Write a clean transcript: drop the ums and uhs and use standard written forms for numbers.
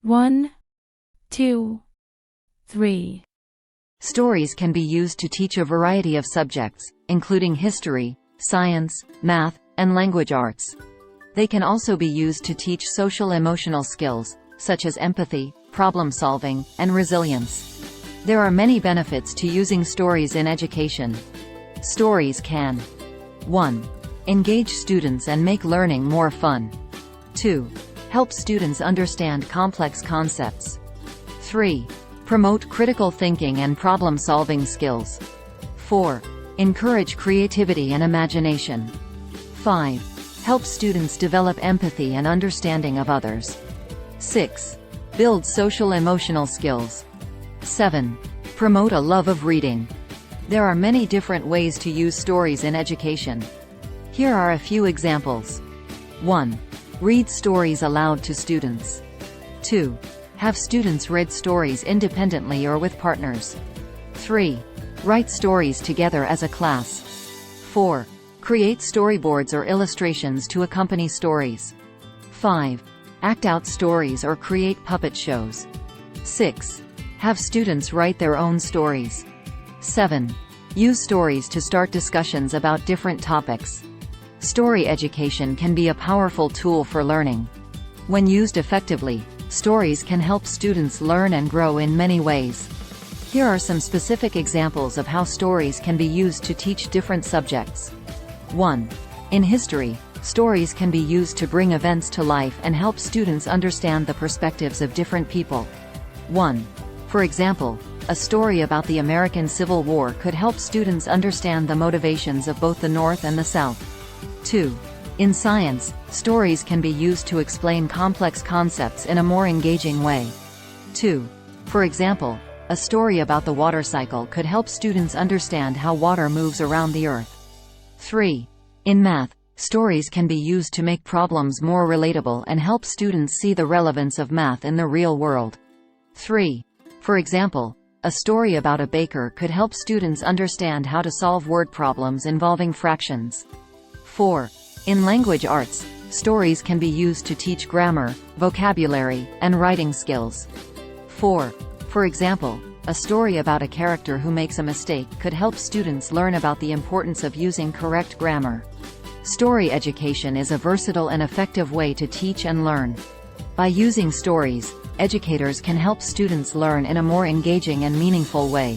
1, 2, 3. Stories can be used to teach a variety of subjects, including history, science, math, and language arts. They can also be used to teach social-emotional skills, such as empathy, problem-solving, and resilience. There are many benefits to using stories in education. Stories can 1. Engage students and make learning more fun. 2. Help students understand complex concepts. 3. Promote critical thinking and problem-solving skills. 4. Encourage creativity and imagination. 5. Help students develop empathy and understanding of others. 6. Build social-emotional skills. 7. Promote a love of reading. There are many different ways to use stories in education. Here are a few examples. 1. Read stories aloud to students. 2. Have students read stories independently or with partners. 3. Write stories together as a class. 4. Create storyboards or illustrations to accompany stories. 5. Act out stories or create puppet shows. 6. Have students write their own stories. 7. Use stories to start discussions about different topics. Story education can be a powerful tool for learning. When used effectively, stories can help students learn and grow in many ways. Here are some specific examples of how stories can be used to teach different subjects. 1. In history, stories can be used to bring events to life and help students understand the perspectives of different people. 1. For example, a story about the American Civil War could help students understand the motivations of both the North and the South. 2. In science, stories can be used to explain complex concepts in a more engaging way. 2. For example, a story about the water cycle could help students understand how water moves around the Earth. 3. In math, stories can be used to make problems more relatable and help students see the relevance of math in the real world. 3. For example, a story about a baker could help students understand how to solve word problems involving fractions. 4. In language arts, stories can be used to teach grammar, vocabulary, and writing skills. 4. For example, a story about a character who makes a mistake could help students learn about the importance of using correct grammar. Story education is a versatile and effective way to teach and learn. By using stories, educators can help students learn in a more engaging and meaningful way.